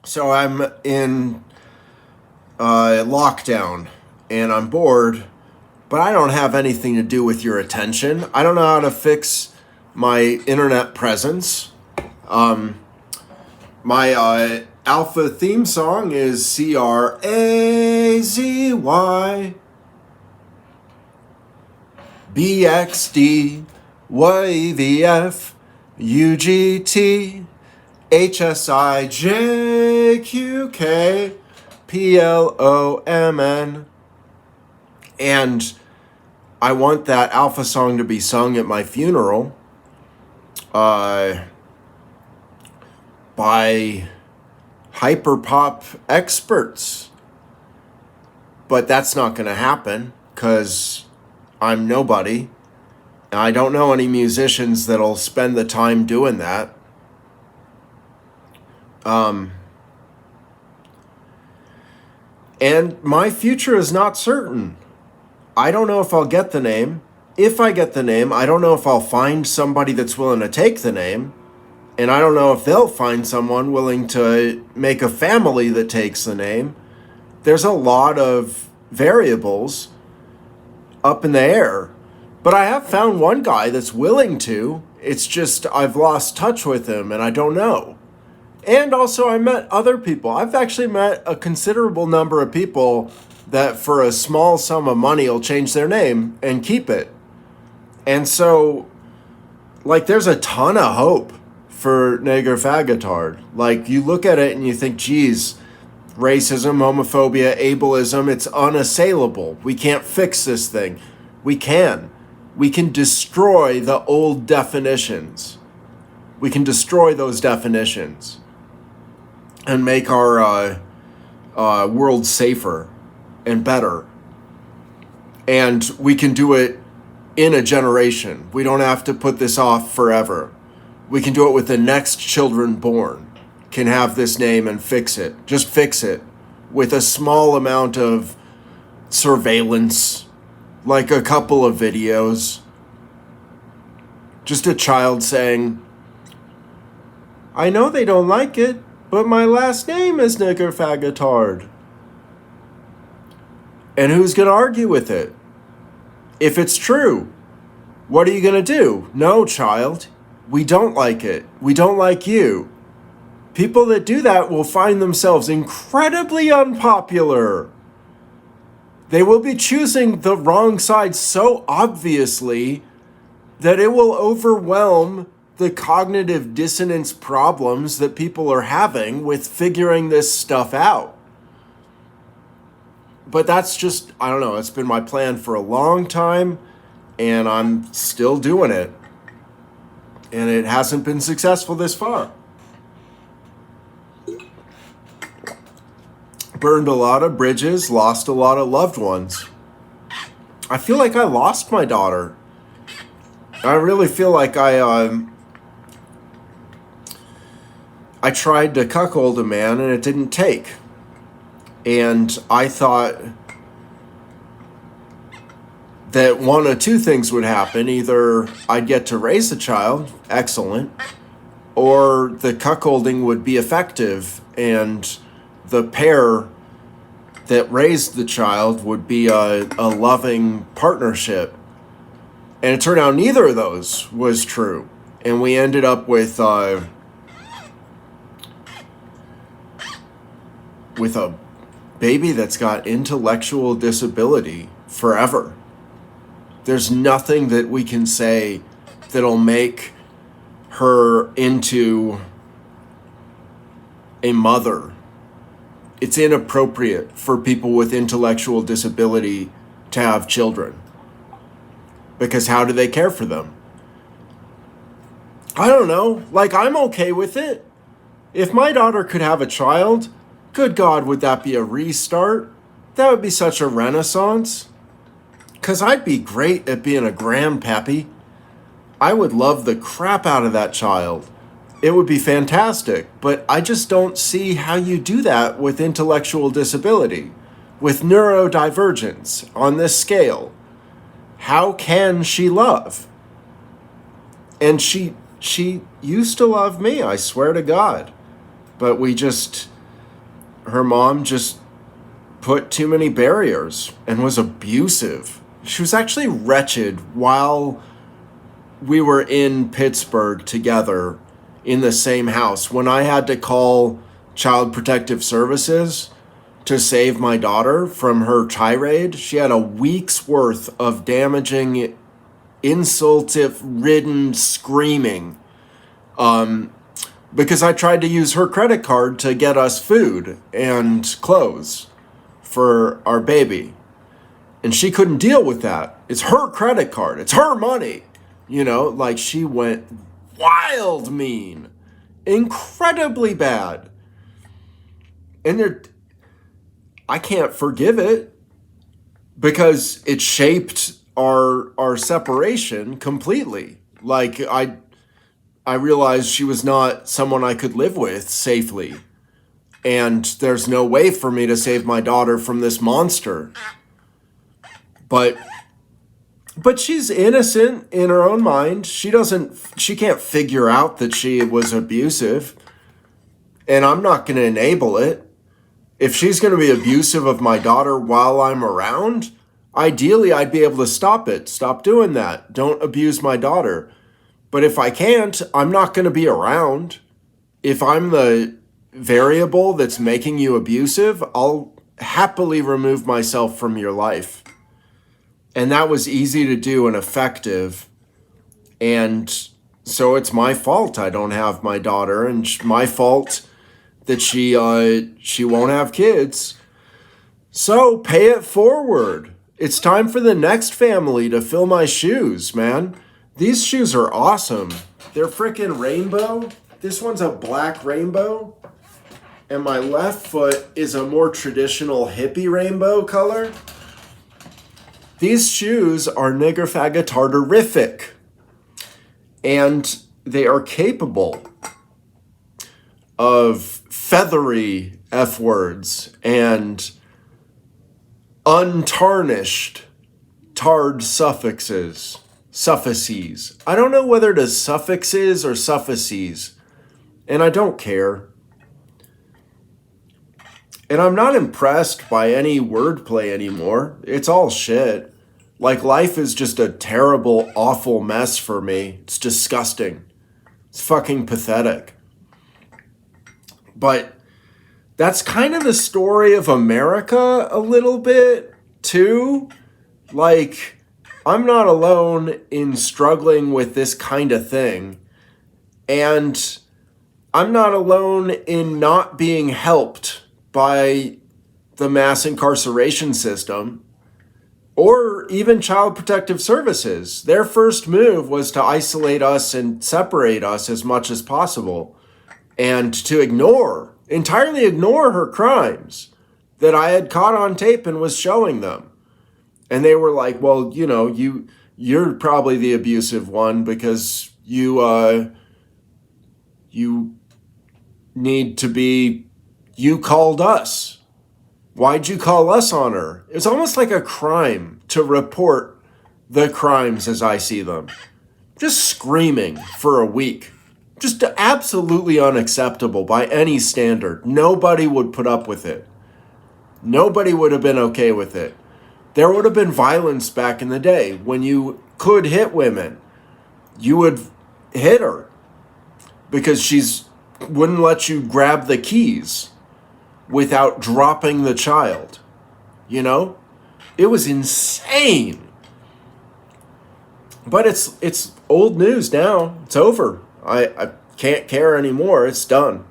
So I'm in lockdown and I'm bored, but I don't have anything to do with your attention. I don't know how to fix my internet presence. My alpha theme song is CRAZYVFUGTHSIJQKPLOMN. And I want that alpha song to be sung at my funeral by hyperpop experts. But that's not going to happen because I'm nobody. And I don't know any musicians that'll spend the time doing that. And my future is not certain. I don't know if I'll get the name. If I get the name, I don't know if I'll find somebody that's willing to take the name. And I don't know if they'll find someone willing to make a family that takes the name. There's a lot of variables up in the air. But I have found one guy that's willing to. It's just I've lost touch with him and I don't know. And also I met other people. I've actually met a considerable number of people that for a small sum of money will change their name and keep it. And so, like, there's a ton of hope for Nigger Fagotard. Like, you look at it and you think, geez, racism, homophobia, ableism, it's unassailable. We can't fix this thing. We can. We can destroy the old definitions. We can destroy those definitions and make our world safer and better. And we can do it in a generation. We don't have to put this off forever. We can do it with the next children born. Can have this name and fix it. Just fix it with a small amount of surveillance, like a couple of videos. Just a child saying, I know they don't like it, but my last name is Nigger Fagotard. And who's going to argue with it? If it's true, what are you going to do? No, child, we don't like it. We don't like you. People that do that will find themselves incredibly unpopular. They will be choosing the wrong side so obviously that it will overwhelm the cognitive dissonance problems that people are having with figuring this stuff out. But that's just, I don't know, it's been my plan for a long time, and I'm still doing it. And it hasn't been successful this far. Burned a lot of bridges, lost a lot of loved ones. I feel like I lost my daughter. I really feel like I tried to cuckold a man and it didn't take. And I thought that one of two things would happen. Either I'd get to raise the child, excellent, or the cuckolding would be effective and the pair that raised the child would be a loving partnership. And it turned out neither of those was true. And we ended up with a baby that's got intellectual disability forever. There's nothing that we can say that'll make her into a mother. It's inappropriate for people with intellectual disability to have children. Because how do they care for them? I don't know. Like, I'm okay with it. If my daughter could have a child, good God, would that be a restart? That would be such a renaissance. Because I'd be great at being a grandpappy. I would love the crap out of that child. It would be fantastic. But I just don't see how you do that with intellectual disability, with neurodivergence on this scale. How can she love? And she used to love me, I swear to God. But we just her mom just put too many barriers and was abusive. She was actually wretched while we were in Pittsburgh together in the same house. When I had to call Child Protective Services to save my daughter from her tirade, she had a week's worth of damaging, insult-ridden screaming. Because I tried to use her credit card to get us food and clothes for our baby. And she couldn't deal with that. It's her credit card. It's her money. Like she went wild mean. Incredibly bad. And I can't forgive it because it shaped our separation completely. Like I realized she was not someone I could live with safely. And there's no way for me to save my daughter from this monster. But she's innocent in her own mind. She can't figure out that she was abusive. And I'm not going to enable it. If she's going to be abusive of my daughter while I'm around, ideally I'd be able to stop it. Stop doing that. Don't abuse my daughter. But if I can't, I'm not going to be around. If I'm the variable that's making you abusive, I'll happily remove myself from your life. And that was easy to do and effective. And so it's my fault I don't have my daughter, and my fault that she won't have kids. So pay it forward. It's time for the next family to fill my shoes, man. These shoes are awesome. They're freaking rainbow. This one's a black rainbow. And my left foot is a more traditional hippie rainbow color. These shoes are nigger faggot tartarific. And they are capable of feathery F words and untarnished tarred suffixes. I don't know whether it is suffixes or suffices, and I don't care. And I'm not impressed by any wordplay anymore. It's all shit. Like, life is just a terrible, awful mess for me. It's disgusting. It's fucking pathetic. But that's kind of the story of America a little bit, too. Like, I'm not alone in struggling with this kind of thing. And I'm not alone in not being helped by the mass incarceration system or even Child Protective Services. Their first move was to isolate us and separate us as much as possible and to entirely ignore her crimes that I had caught on tape and was showing them. And they were like, well, you're probably the abusive one because you need to be, you called us. Why'd you call us on her? It's almost like a crime to report the crimes as I see them. Just screaming for a week. Just absolutely unacceptable by any standard. Nobody would put up with it. Nobody would have been okay with it. There would have been violence back in the day when you could hit women. You would hit her because she's wouldn't let you grab the keys without dropping the child. It was insane. But it's old news now. It's over. I can't care anymore. It's done.